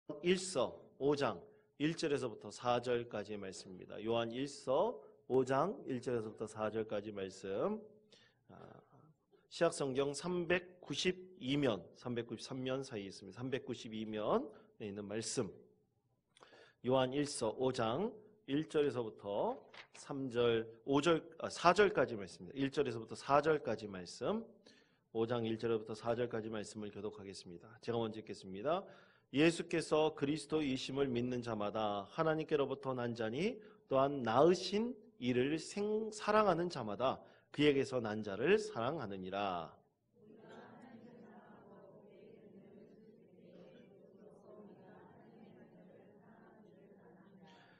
1서 5장 1절에서부터 4절까지의 말씀입니다. 요한 1서 5장 1절에서부터 4절까지 말씀. 시약성경 392면, 393면 사이에 있습니다. 392면에 있는 말씀. 요한 1서 5장 1절에서부터 4절까지 말씀입니다. 1절에서부터 4절까지 말씀. 5장 1절부터 4절까지 말씀을 교독하겠습니다. 제가 먼저 읽겠습니다. 예수께서 그리스도이심을 믿는 자마다 하나님께로부터 난 자니 또한 낳으신 이를 사랑하는 자마다 그에게서 난 자를 사랑하느니라.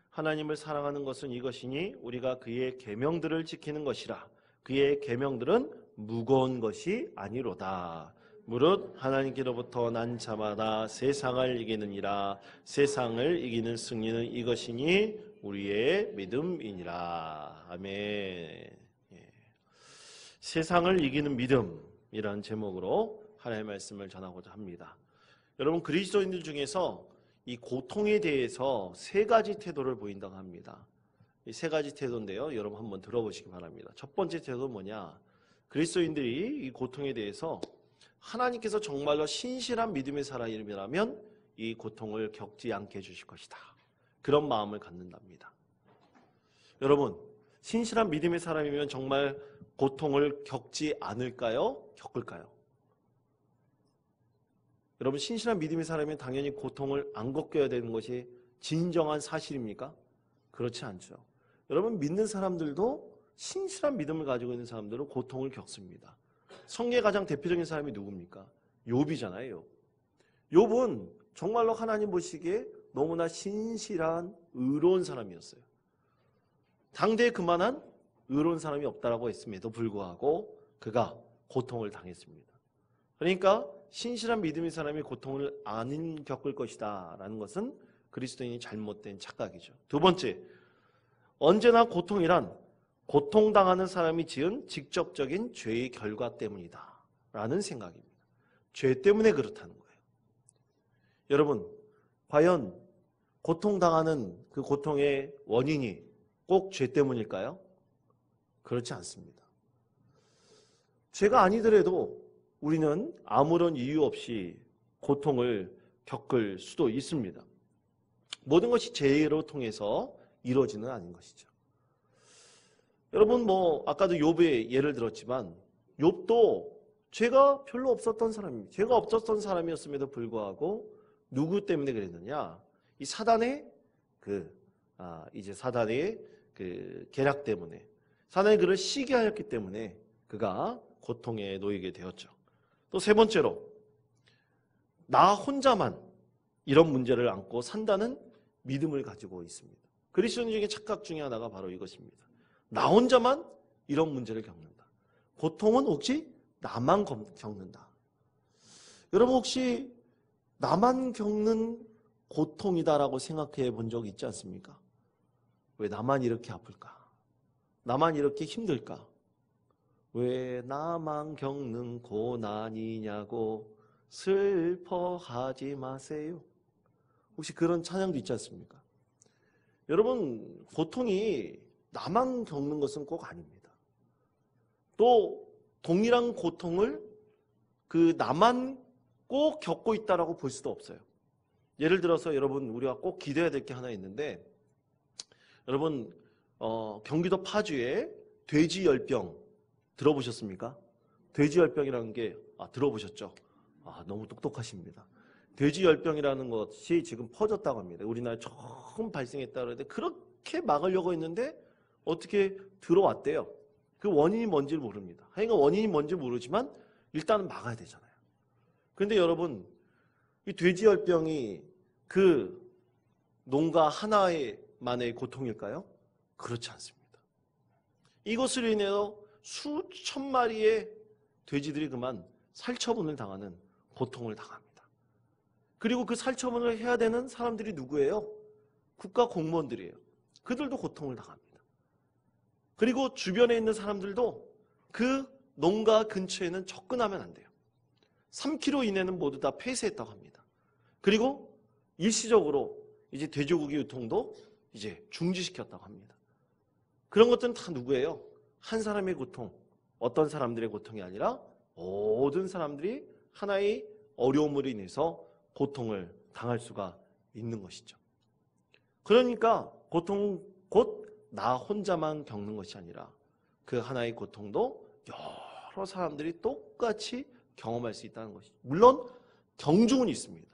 하나님을 사랑하는 것은 이것이니 우리가 그의 계명들을 지키는 것이라. 그의 계명들은 무거운 것이 아니로다. 무릇 하나님께로부터 난 자마다 세상을 이기느니라. 세상을 이기는 승리는 이것이니 우리의 믿음이니라. 아멘. 세상을 이기는 믿음이라는 제목으로 하나님의 말씀을 전하고자 합니다. 여러분, 그리스도인들 중에서 이 고통에 대해서 세 가지 태도를 보인다고 합니다. 이 세 가지 태도인데요, 여러분 한번 들어보시기 바랍니다. 첫 번째 태도는 뭐냐? 그리스도인들이 이 고통에 대해서 하나님께서 정말로 신실한 믿음의 사람이라면 이 고통을 겪지 않게 해주실 것이다, 그런 마음을 갖는답니다. 여러분, 신실한 믿음의 사람이면 정말 고통을 겪지 않을까요? 겪을까요? 여러분, 신실한 믿음의 사람이면 당연히 고통을 안 겪어야 되는 것이 진정한 사실입니까? 그렇지 않죠. 여러분, 믿는 사람들도, 신실한 믿음을 가지고 있는 사람들은 고통을 겪습니다. 성경의 가장 대표적인 사람이 누굽니까? 욥이잖아요. 욥은 정말로 하나님 보시기에 너무나 신실한 의로운 사람이었어요. 당대에 그만한 의로운 사람이 없다라고 했음에도 불구하고 그가 고통을 당했습니다. 그러니까 신실한 믿음의 사람이 고통을 안 겪을 것이다 라는 것은 그리스도인이 잘못된 착각이죠. 두 번째, 언제나 고통이란 고통당하는 사람이 지은 직접적인 죄의 결과 때문이다 라는 생각입니다. 죄 때문에 그렇다는 거예요. 여러분, 과연 고통당하는 그 고통의 원인이 꼭 죄 때문일까요? 그렇지 않습니다. 죄가 아니더라도 우리는 아무런 이유 없이 고통을 겪을 수도 있습니다. 모든 것이 죄로 통해서 이루어지는 아닌 것이죠. 여러분, 아까도 욥의 예를 들었지만 욥도 죄가 별로 없었던 사람입니다. 죄가 없었던 사람이었음에도 불구하고 누구 때문에 그랬느냐? 이 사단의 사단의 계략 때문에, 사단이 그를 시게 하였기 때문에 그가 고통에 놓이게 되었죠. 또 세 번째로, 나 혼자만 이런 문제를 안고 산다는 믿음을 가지고 있습니다. 그리스도인 중에 착각 중에 하나가 바로 이것입니다. 나 혼자만 이런 문제를 겪는다. 고통은 혹시 나만 겪는다. 여러분, 혹시 나만 겪는 고통이다라고 생각해 본 적 있지 않습니까? 왜 나만 이렇게 아플까? 나만 이렇게 힘들까? 왜 나만 겪는 고난이냐고 슬퍼하지 마세요. 혹시 그런 찬양도 있지 않습니까? 여러분, 고통이 나만 겪는 것은 꼭 아닙니다. 또 동일한 고통을 나만 꼭 겪고 있다라고 볼 수도 없어요. 예를 들어서 여러분, 우리가 꼭 기대해야 될 게 하나 있는데, 여러분, 경기도 파주에 돼지열병 들어보셨습니까? 돼지열병이라는 게, 들어보셨죠? 너무 똑똑하십니다. 돼지열병이라는 것이 지금 퍼졌다고 합니다. 우리나라에 처음 발생했다고 하는데, 그렇게 막으려고 했는데 어떻게 들어왔대요. 그 원인이 뭔지 모릅니다. 하여간 원인이 뭔지 모르지만 일단은 막아야 되잖아요. 그런데 여러분, 이 돼지열병이 그 농가 하나만의 고통일까요? 그렇지 않습니다. 이것으로 인해서 수천 마리의 돼지들이 그만 살처분을 당하는 고통을 당합니다. 그리고 그 살처분을 해야 되는 사람들이 누구예요? 국가 공무원들이에요. 그들도 고통을 당합니다. 그리고 주변에 있는 사람들도 그 농가 근처에는 접근하면 안 돼요. 3km 이내는 모두 다 폐쇄했다고 합니다. 그리고 일시적으로 이제 돼지고기 유통도 이제 중지시켰다고 합니다. 그런 것들은 다 누구예요? 한 사람의 고통, 어떤 사람들의 고통이 아니라 모든 사람들이 하나의 어려움으로 인해서 고통을 당할 수가 있는 것이죠. 그러니까 고통 곧 나 혼자만 겪는 것이 아니라 그 하나의 고통도 여러 사람들이 똑같이 경험할 수 있다는 것이죠. 물론 경중은 있습니다.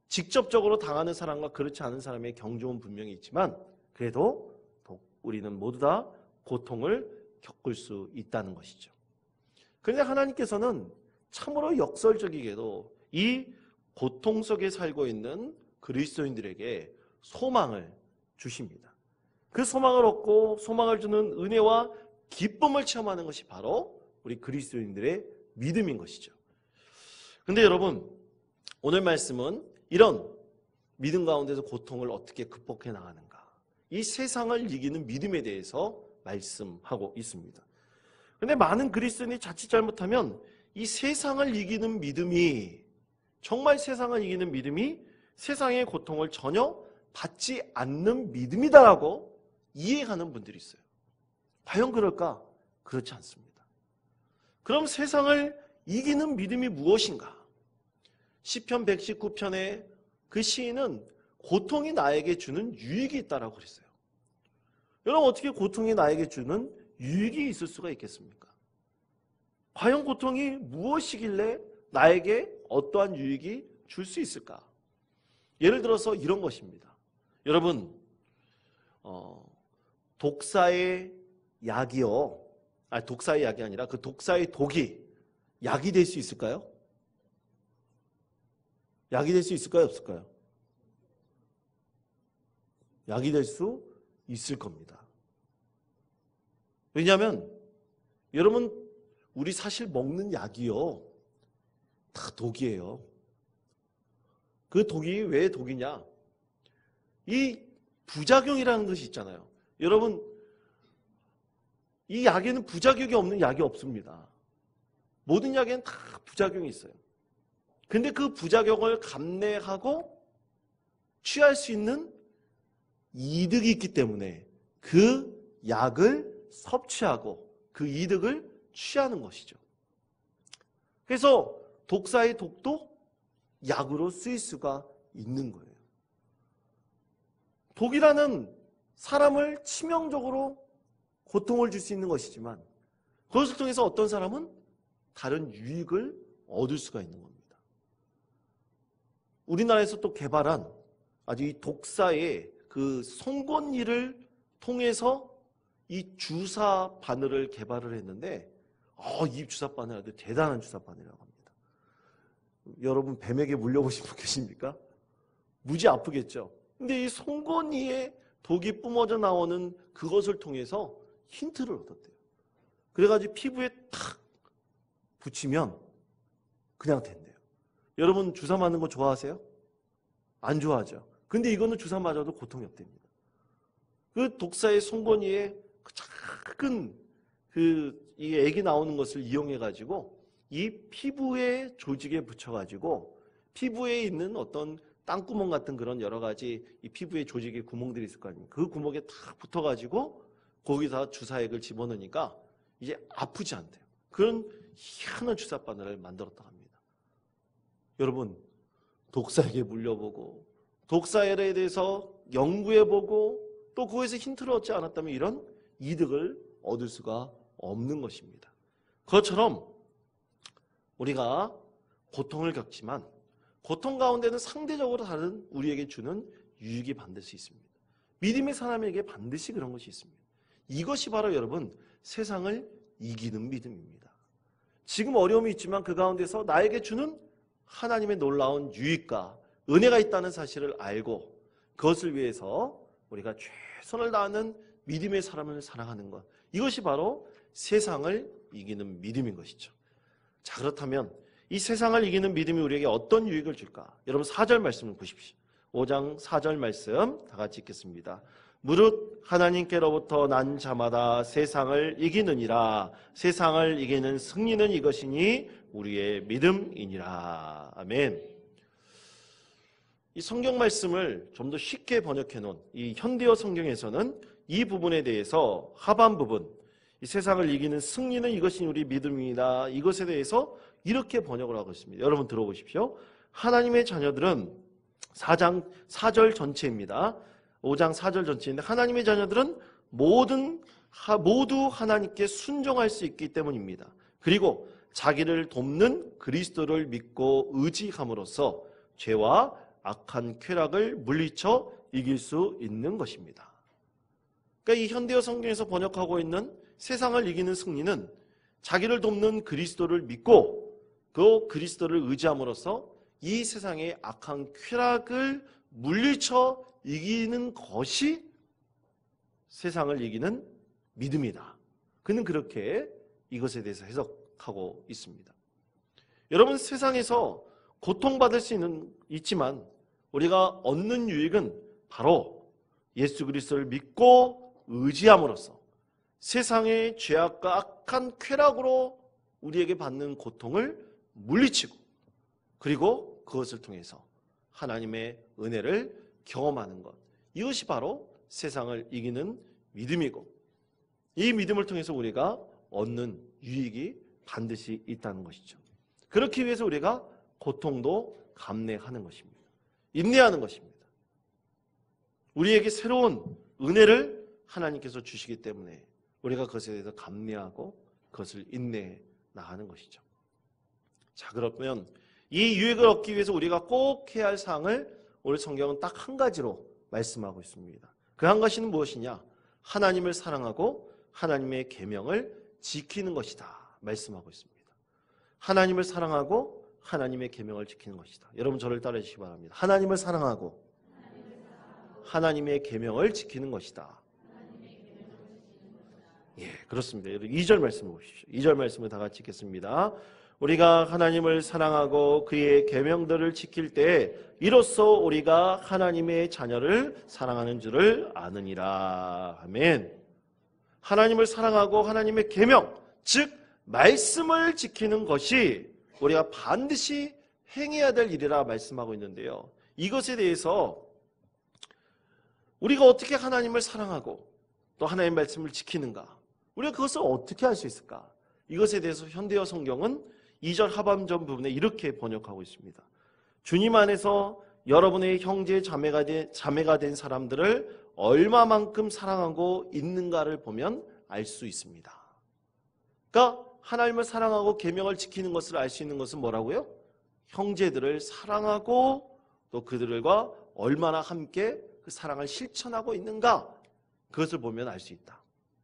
직접적으로 당하는 사람과 그렇지 않은 사람의 경중은 분명히 있지만 그래도 우리는 모두 다 고통을 겪을 수 있다는 것이죠. 그런데 하나님께서는 참으로 역설적이게도 이 고통 속에 살고 있는 그리스도인들에게 소망을 주십니다. 그 소망을 얻고 소망을 주는 은혜와 기쁨을 체험하는 것이 바로 우리 그리스도인들의 믿음인 것이죠. 그런데 여러분, 오늘 말씀은 이런 믿음 가운데서 고통을 어떻게 극복해 나가는가, 이 세상을 이기는 믿음에 대해서 말씀하고 있습니다. 그런데 많은 그리스도인이 자칫 잘못하면 이 세상을 이기는 믿음이, 정말 세상을 이기는 믿음이 세상의 고통을 전혀 받지 않는 믿음이다라고 이해하는 분들이 있어요. 과연 그럴까? 그렇지 않습니다. 그럼 세상을 이기는 믿음이 무엇인가? 시편 119편에 그 시인은 고통이 나에게 주는 유익이 있다라고 그랬어요. 여러분, 어떻게 고통이 나에게 주는 유익이 있을 수가 있겠습니까? 과연 고통이 무엇이길래 나에게 어떠한 유익이 줄 수 있을까? 예를 들어서 이런 것입니다. 여러분, 독사의 약이요. 독사의 약이 아니라 그 독사의 독이 약이 될 수 있을까요? 약이 될 수 있을까요? 없을까요? 약이 될 수 있을 겁니다. 왜냐하면 여러분, 우리 사실 먹는 약이요, 다 독이에요. 그 독이 왜 독이냐? 이 부작용이라는 것이 있잖아요. 여러분, 이 약에는 부작용이 없는 약이 없습니다. 모든 약에는 다 부작용이 있어요. 근데 그 부작용을 감내하고 취할 수 있는 이득이 있기 때문에 그 약을 섭취하고 그 이득을 취하는 것이죠. 그래서 독사의 독도 약으로 쓰일 수가 있는 거예요. 독이라는 사람을 치명적으로 고통을 줄 수 있는 것이지만 그것을 통해서 어떤 사람은 다른 유익을 얻을 수가 있는 겁니다. 우리나라에서 또 개발한 아주 이 독사의 그 송곳니를 통해서 이 주사 바늘을 개발을 했는데 이 주사 바늘 아주 대단한 주사 바늘이라고 합니다. 여러분, 뱀에게 물려보신 분 계십니까? 무지 아프겠죠. 근데 이 송곳니에 독이 뿜어져 나오는 그것을 통해서 힌트를 얻었대요. 그래가지고 피부에 탁 붙이면 그냥 된대요. 여러분, 주사 맞는 거 좋아하세요? 안 좋아하죠. 근데 이거는 주사 맞아도 고통이 없답니다. 그 독사의 송곳니에 그 작은 이 액이 나오는 것을 이용해가지고 이 피부의 조직에 붙여가지고 피부에 있는 어떤 땅구멍 같은 그런 여러 가지 이 피부의 조직에 구멍들이 있을 거 아닙니까? 그 구멍에 탁 붙어가지고 거기다 주사액을 집어넣으니까 이제 아프지 않대요. 그런 희한한 주사 바늘을 만들었다고 합니다. 여러분, 독사에게 물려보고 독사에 대해서 연구해보고 또 그거에서 힌트를 얻지 않았다면 이런 이득을 얻을 수가 없는 것입니다. 그것처럼 우리가 고통을 겪지만 고통 가운데는 상대적으로 다른 우리에게 주는 유익이 반드시 있습니다. 믿음의 사람에게 반드시 그런 것이 있습니다. 이것이 바로 여러분, 세상을 이기는 믿음입니다. 지금 어려움이 있지만 그 가운데서 나에게 주는 하나님의 놀라운 유익과 은혜가 있다는 사실을 알고 그것을 위해서 우리가 최선을 다하는 믿음의 사람을 사랑하는 것, 이것이 바로 세상을 이기는 믿음인 것이죠. 자, 그렇다면 이 세상을 이기는 믿음이 우리에게 어떤 유익을 줄까? 여러분, 4절 말씀을 보십시오. 5장 4절 말씀 다 같이 읽겠습니다. 무릇 하나님께로부터 난 자마다 세상을 이기느니라. 세상을 이기는 승리는 이것이니 우리의 믿음이니라. 아멘. 이 성경 말씀을 좀 더 쉽게 번역해 놓은 이 현대어 성경에서는 이 부분에 대해서 하반 부분, 이 세상을 이기는 승리는 이것이 우리 믿음입니다. 이것에 대해서 이렇게 번역을 하고 있습니다. 여러분 들어보십시오. 하나님의 자녀들은 4절 전체입니다. 5장 4절 전체인데 하나님의 자녀들은 모두 하나님께 순종할 수 있기 때문입니다. 그리고 자기를 돕는 그리스도를 믿고 의지함으로써 죄와 악한 쾌락을 물리쳐 이길 수 있는 것입니다. 그러니까 이 현대어 성경에서 번역하고 있는 세상을 이기는 승리는 자기를 돕는 그리스도를 믿고 그 그리스도를 의지함으로써 이 세상의 악한 쾌락을 물리쳐 이기는 것이 세상을 이기는 믿음이다. 그는 그렇게 이것에 대해서 해석하고 있습니다. 여러분, 세상에서 고통받을 수 있지만 우리가 얻는 유익은 바로 예수 그리스도를 믿고 의지함으로써 세상의 죄악과 악한 쾌락으로 우리에게 받는 고통을 물리치고 그리고 그것을 통해서 하나님의 은혜를 경험하는 것, 이것이 바로 세상을 이기는 믿음이고 이 믿음을 통해서 우리가 얻는 유익이 반드시 있다는 것이죠. 그렇기 위해서 우리가 고통도 감내하는 것입니다. 인내하는 것입니다. 우리에게 새로운 은혜를 하나님께서 주시기 때문에 우리가 그것에 대해서 감내하고 그것을 인내해 나가는 것이죠. 자, 그러면 이 유익을 얻기 위해서 우리가 꼭 해야 할 사항을 오늘 성경은 딱 한 가지로 말씀하고 있습니다. 그 한 가지는 무엇이냐? 하나님을 사랑하고 하나님의 계명을 지키는 것이다 말씀하고 있습니다. 하나님을 사랑하고 하나님의 계명을 지키는 것이다. 여러분 저를 따르해 주시기 바랍니다. 하나님을 사랑하고 하나님의 계명을 지키는 것이다. 예, 그렇습니다. 여러분 2절 말씀을 보십시오. 2절 말씀을 다 같이 읽겠습니다. 우리가 하나님을 사랑하고 그의 계명들을 지킬 때 이로써 우리가 하나님의 자녀를 사랑하는 줄을 아느니라. 아멘. 하나님을 사랑하고 하나님의 계명, 즉 말씀을 지키는 것이 우리가 반드시 행해야 될 일이라 말씀하고 있는데요. 이것에 대해서 우리가 어떻게 하나님을 사랑하고 또 하나님의 말씀을 지키는가? 우리가 그것을 어떻게 할 수 있을까? 이것에 대해서 현대어 성경은 2절 하반전 부분에 이렇게 번역하고 있습니다. 주님 안에서 여러분의 형제 자매가 된 사람들을 얼마만큼 사랑하고 있는가를 보면 알 수 있습니다. 그러니까 하나님을 사랑하고 계명을 지키는 것을 알 수 있는 것은 뭐라고요? 형제들을 사랑하고 또 그들과 얼마나 함께 그 사랑을 실천하고 있는가, 그것을 보면 알 수 있다.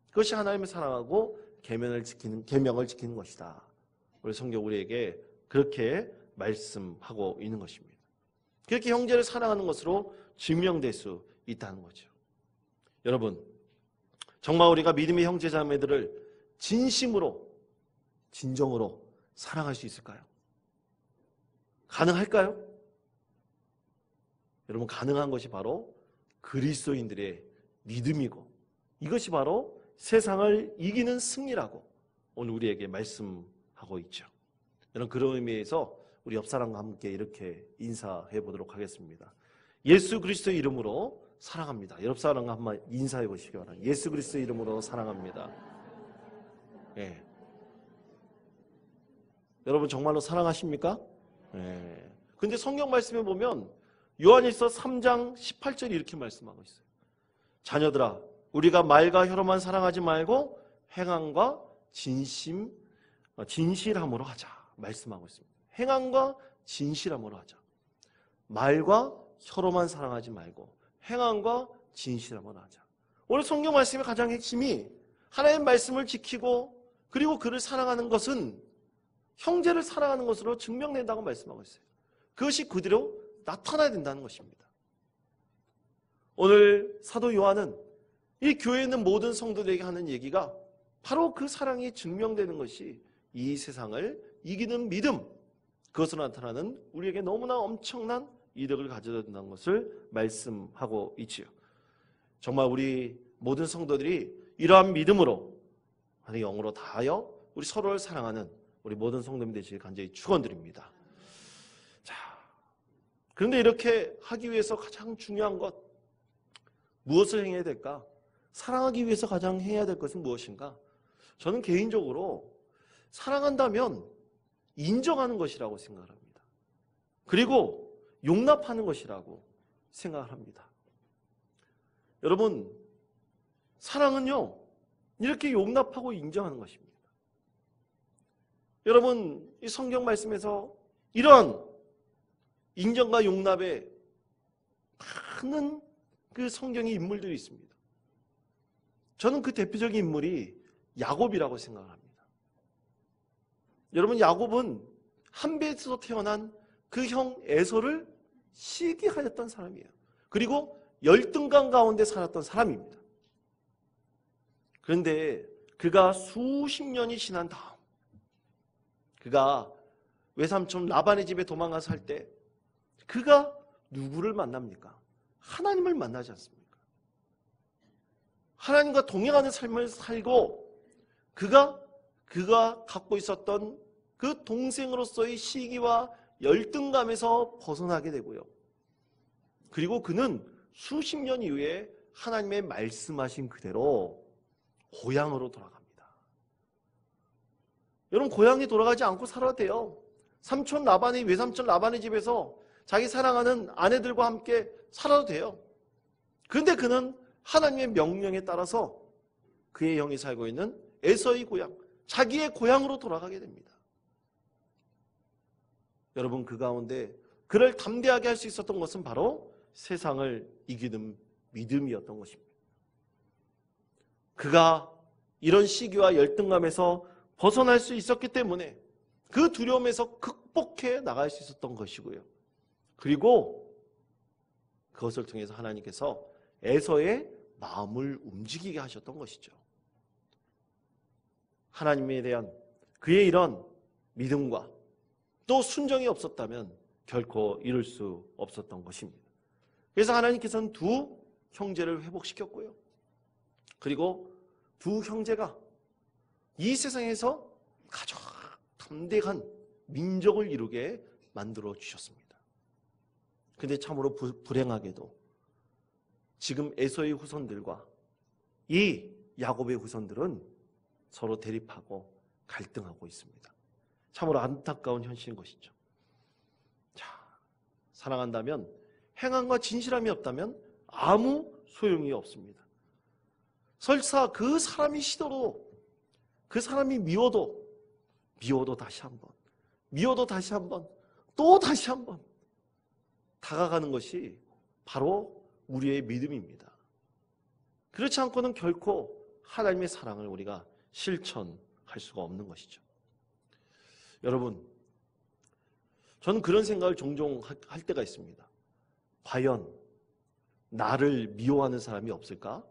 그것이 하나님을 사랑하고 계명을 지키는 것이다. 우리 성경 우리에게 그렇게 말씀하고 있는 것입니다. 그렇게 형제를 사랑하는 것으로 증명될 수 있다는 거죠. 여러분, 정말 우리가 믿음의 형제 자매들을 진심으로 진정으로 사랑할 수 있을까요? 가능할까요? 여러분, 가능한 것이 바로 그리스도인들의 믿음이고 이것이 바로 세상을 이기는 승리라고 오늘 우리에게 말씀하고 있죠. 여러분, 그런 의미에서 우리 옆 사람과 함께 이렇게 인사해 보도록 하겠습니다. 예수 그리스도의 이름으로 사랑합니다. 옆 사람과 한번 인사해 보시기 바랍니다. 예수 그리스도의 이름으로 사랑합니다. 예. 여러분 정말로 사랑하십니까? 예. 근데 성경 말씀에 보면 요한일서 3장 18절이 이렇게 말씀하고 있어요. 자녀들아, 우리가 말과 혀로만 사랑하지 말고 행함과 진실함으로 하자 말씀하고 있습니다. 행함과 진실함으로 하자. 말과 혀로만 사랑하지 말고 행함과 진실함으로 하자. 오늘 성경 말씀의 가장 핵심이 하나님의 말씀을 지키고 그리고 그를 사랑하는 것은 형제를 사랑하는 것으로 증명된다고 말씀하고 있어요. 그것이 그대로 나타나야 된다는 것입니다. 오늘 사도 요한은 이 교회에 있는 모든 성도들에게 하는 얘기가 바로 그 사랑이 증명되는 것이 이 세상을 이기는 믿음, 그것으로 나타나는 우리에게 너무나 엄청난 이득을 가져다 준다는 것을 말씀하고 있지요. 정말 우리 모든 성도들이 이러한 믿음으로 하나님의 영으로 다하여 우리 서로를 사랑하는 우리 모든 성도님 되시길 간절히 축원드립니다. 자, 그런데 이렇게 하기 위해서 가장 중요한 것, 무엇을 행해야 될까? 사랑하기 위해서 가장 해야 될 것은 무엇인가? 저는 개인적으로 사랑한다면 인정하는 것이라고 생각을 합니다. 그리고 용납하는 것이라고 생각을 합니다. 여러분, 사랑은요, 이렇게 용납하고 인정하는 것입니다. 여러분, 이 성경 말씀에서 이런 인정과 용납에 많은 그 성경의 인물들이 있습니다. 저는 그 대표적인 인물이 야곱이라고 생각을 합니다. 여러분, 야곱은 한 배에서 태어난 그 형 에서를 시기하였던 사람이에요. 그리고 열등감 가운데 살았던 사람입니다. 그런데 그가 수십 년이 지난 다음, 그가 외삼촌 라반의 집에 도망가서 살 때 그가 누구를 만납니까? 하나님을 만나지 않습니까? 하나님과 동행하는 삶을 살고 그가 갖고 있었던 그 동생으로서의 시기와 열등감에서 벗어나게 되고요. 그리고 그는 수십 년 이후에 하나님의 말씀하신 그대로 고향으로 돌아갑니다. 여러분, 고향에 돌아가지 않고 살아도 돼요. 외삼촌 라반의 집에서 자기 사랑하는 아내들과 함께 살아도 돼요. 그런데 그는 하나님의 명령에 따라서 그의 형이 살고 있는 에서의 고향, 자기의 고향으로 돌아가게 됩니다. 여러분, 그 가운데 그를 담대하게 할 수 있었던 것은 바로 세상을 이기는 믿음이었던 것입니다. 그가 이런 시기와 열등감에서 벗어날 수 있었기 때문에 그 두려움에서 극복해 나갈 수 있었던 것이고요. 그리고 그것을 통해서 하나님께서 에서의 마음을 움직이게 하셨던 것이죠. 하나님에 대한 그의 이런 믿음과 또 순종이 없었다면 결코 이룰 수 없었던 것입니다. 그래서 하나님께서는 두 형제를 회복시켰고요. 그리고 두 형제가 이 세상에서 가장 담대한 민족을 이루게 만들어 주셨습니다. 그런데 참으로 불행하게도 지금 에서의 후손들과 이 야곱의 후손들은 서로 대립하고 갈등하고 있습니다. 참으로 안타까운 현실인 것이죠. 자, 사랑한다면 행함과 진실함이 없다면 아무 소용이 없습니다. 설사 그 사람이 시도로, 그 사람이 미워도 다시 한번, 미워도 다시 한번, 또 다시 한번 다가가는 것이 바로 우리의 믿음입니다. 그렇지 않고는 결코 하나님의 사랑을 우리가 실천할 수가 없는 것이죠. 여러분, 저는 그런 생각을 종종 할 때가 있습니다. 과연 나를 미워하는 사람이 없을까?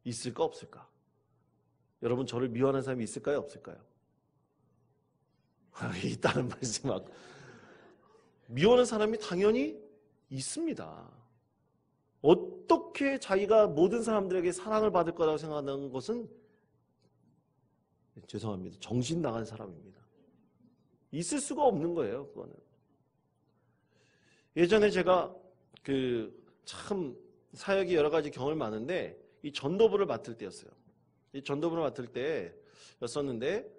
있을까 없을까? 여러분, 저를 미워하는 사람이 있을까요 없을까요? 있다는 말씀하고, 미워하는 사람이 당연히 있습니다. 어떻게 자기가 모든 사람들에게 사랑을 받을 거라고 생각하는 것은, 죄송합니다, 정신 나간 사람입니다. 있을 수가 없는 거예요. 그거는. 예전에 제가 참 사역이 여러 가지 경험이 많은데 이 전도부를 맡을 때였어요. 이 전도부를 맡을 때였었는데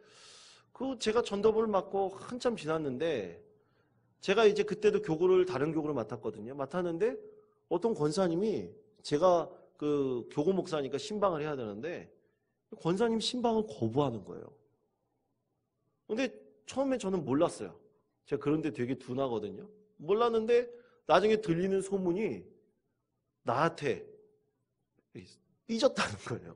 제가 전도부를 맡고 한참 지났는데 제가 이제 그때도 다른 교구를 맡았거든요. 맡았는데 어떤 권사님이 제가 교구 목사니까 신방을 해야 되는데 권사님 신방을 거부하는 거예요. 근데 처음에 저는 몰랐어요. 제가 그런데 되게 둔하거든요. 몰랐는데 나중에 들리는 소문이 나한테 삐졌다는 거예요.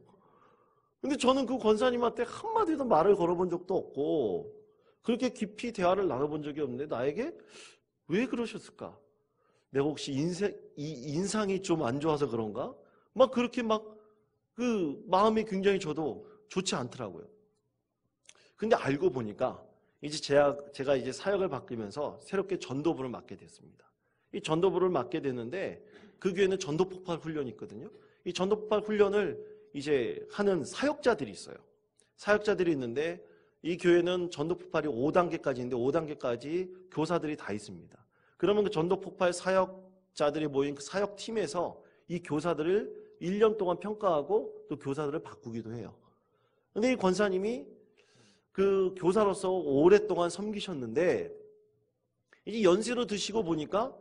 근데 저는 그 권사님한테 한마디도 말을 걸어본 적도 없고 그렇게 깊이 대화를 나눠본 적이 없는데 나에게 왜 그러셨을까? 내가 혹시 인상이 좀 안 좋아서 그런가? 그렇게 마음이 굉장히 저도 좋지 않더라고요. 근데 알고 보니까 이제 제가 이제 사역을 바뀌면서 새롭게 전도부를 맡게 됐습니다. 이 전도부를 맡게 됐는데 그 교회는 전도폭발 훈련이 있거든요. 이 전도폭발 훈련을 이제 하는 사역자들이 있어요. 사역자들이 있는데 이 교회는 전도폭발이 5단계까지 있는데 5단계까지 교사들이 다 있습니다. 그러면 그 전도 폭발 사역자들이 모인 그 사역팀에서 이 교사들을 1년 동안 평가하고 또 교사들을 바꾸기도 해요. 근데 이 권사님이 그 교사로서 오랫동안 섬기셨는데 이제 연세로 드시고 보니까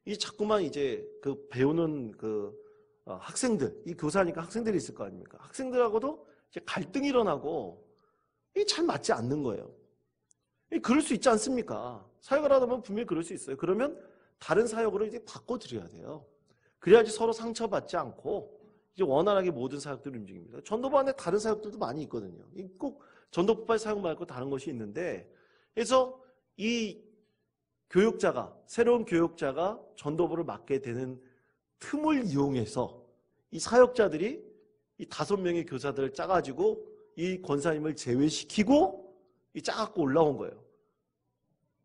이 자꾸만 이제 그 배우는 그 학생들, 이 교사니까 학생들이 있을 거 아닙니까? 학생들하고도 이제 갈등이 일어나고 이게 잘 맞지 않는 거예요. 그럴 수 있지 않습니까? 사역을 하다 보면 분명히 그럴 수 있어요. 그러면 다른 사역으로 이제 바꿔드려야 돼요. 그래야지 서로 상처받지 않고 이제 원활하게 모든 사역들을 움직입니다. 전도부 안에 다른 사역들도 많이 있거든요. 꼭 전도폭발 사역 말고 다른 것이 있는데, 그래서 이 교육자가, 새로운 교육자가 전도부를 맡게 되는 틈을 이용해서 이 사역자들이 이 5명의 교사들을 짜가지고 이 권사님을 제외시키고 이 짜갖고 올라온 거예요.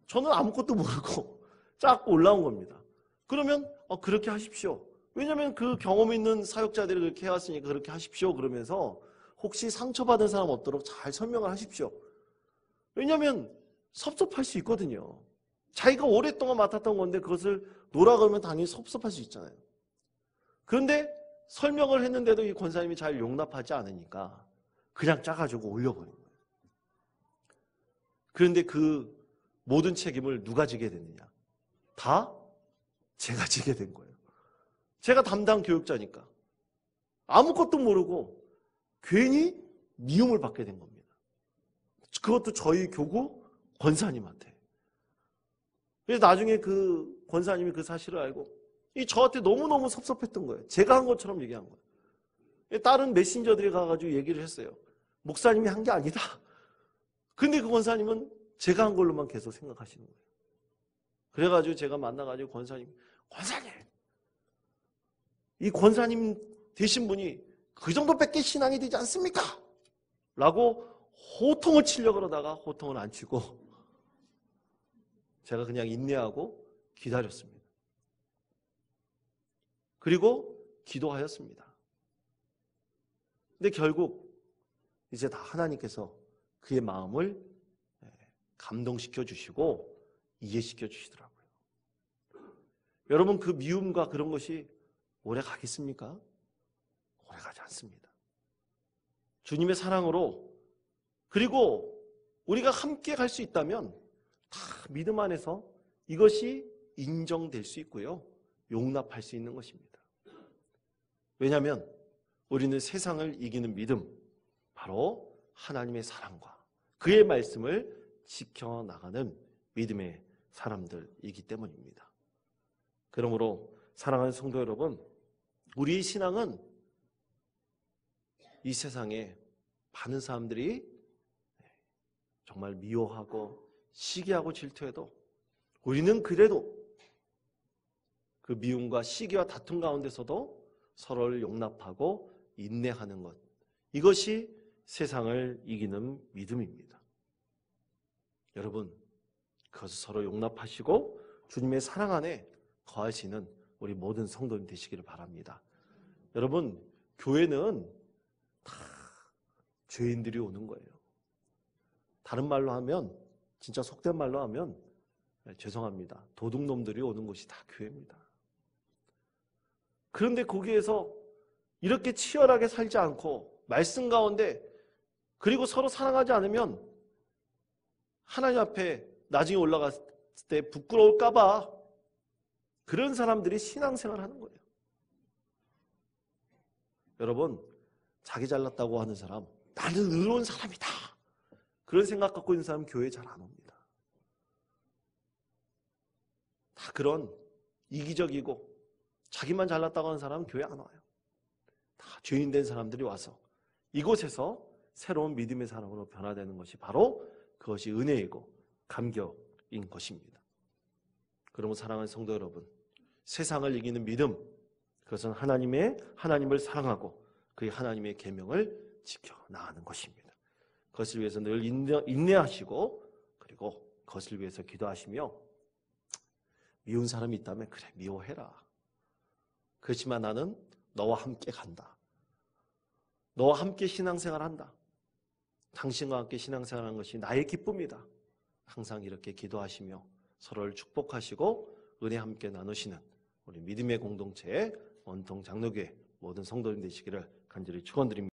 저는 아무것도 모르고 짜갖고 올라온 겁니다. 그러면 그렇게 하십시오. 왜냐하면 그 경험 있는 사역자들이 그렇게 해왔으니까 그렇게 하십시오. 그러면서 혹시 상처받은 사람 없도록 잘 설명을 하십시오. 왜냐하면 섭섭할 수 있거든요. 자기가 오랫동안 맡았던 건데 그것을 놓으라 그러면 당연히 섭섭할 수 있잖아요. 그런데 설명을 했는데도 이 권사님이 잘 용납하지 않으니까 그냥 짜가지고 올려버린 거예요. 그런데 그 모든 책임을 누가 지게 됐느냐? 다 제가 지게 된 거예요. 제가 담당 교육자니까 아무것도 모르고 괜히 미움을 받게 된 겁니다. 그것도 저희 교구 권사님한테. 그래서 나중에 그 권사님이 그 사실을 알고 저한테 너무너무 섭섭했던 거예요. 제가 한 것처럼 얘기한 거예요. 다른 메신저들이 가가지고 얘기를 했어요. 목사님이 한 게 아니다. 근데 그 권사님은 제가 한 걸로만 계속 생각하시는 거예요. 그래가지고 제가 만나가지고 권사님, 이 권사님 되신 분이 그 정도밖에 신앙이 되지 않습니까? 라고 호통을 치려고 그러다가 호통을 안 치고 제가 그냥 인내하고 기다렸습니다. 그리고 기도하였습니다. 근데 결국 이제 다 하나님께서 그의 마음을 감동시켜 주시고 이해시켜 주시더라고요. 여러분, 그 미움과 그런 것이 오래 가겠습니까? 오래 가지 않습니다. 주님의 사랑으로, 그리고 우리가 함께 갈 수 있다면 다 믿음 안에서 이것이 인정될 수 있고요, 용납할 수 있는 것입니다. 왜냐하면 우리는 세상을 이기는 믿음, 바로 하나님의 사랑과 그의 말씀을 지켜나가는 믿음의 사람들이기 때문입니다. 그러므로 사랑하는 성도 여러분, 우리의 신앙은 이 세상에 많은 사람들이 정말 미워하고 시기하고 질투해도 우리는 그래도 그 미움과 시기와 다툼 가운데서도 서로를 용납하고 인내하는 것, 이것이 세상을 이기는 믿음입니다. 여러분, 그것을 서로 용납하시고 주님의 사랑 안에 거하시는 우리 모든 성도님 되시기를 바랍니다. 여러분, 교회는 다 죄인들이 오는 거예요. 다른 말로 하면, 진짜 속된 말로 하면 죄송합니다, 도둑놈들이 오는 곳이 다 교회입니다. 그런데 거기에서 이렇게 치열하게 살지 않고 말씀 가운데, 그리고 서로 사랑하지 않으면 하나님 앞에 나중에 올라갔을 때 부끄러울까 봐 그런 사람들이 신앙생활을 하는 거예요. 여러분, 자기 잘났다고 하는 사람, 나는 의로운 사람이다, 그런 생각 갖고 있는 사람 교회에 잘 안 옵니다. 다 그런 이기적이고 자기만 잘났다고 하는 사람은 교회 안 와요. 다 죄인 된 사람들이 와서 이곳에서 새로운 믿음의 사람으로 변화되는 것이 바로 그것이 은혜이고 감격인 것입니다. 그러므로 사랑하는 성도 여러분, 세상을 이기는 믿음, 그것은 하나님을 사랑하고 그의 하나님의 계명을 지켜 나가는 것입니다. 그것을 위해서 늘 인내하시고, 그리고 그것을 위해서 기도하시며, 미운 사람이 있다면 그래, 미워해라. 그렇지만 나는 너와 함께 간다. 너와 함께 신앙생활한다. 당신과 함께 신앙생활하는 것이 나의 기쁨이다. 항상 이렇게 기도하시며 서로를 축복하시고 은혜 함께 나누시는 우리 믿음의 공동체 원통 장로교회 모든 성도님 되시기를 간절히 축원드립니다.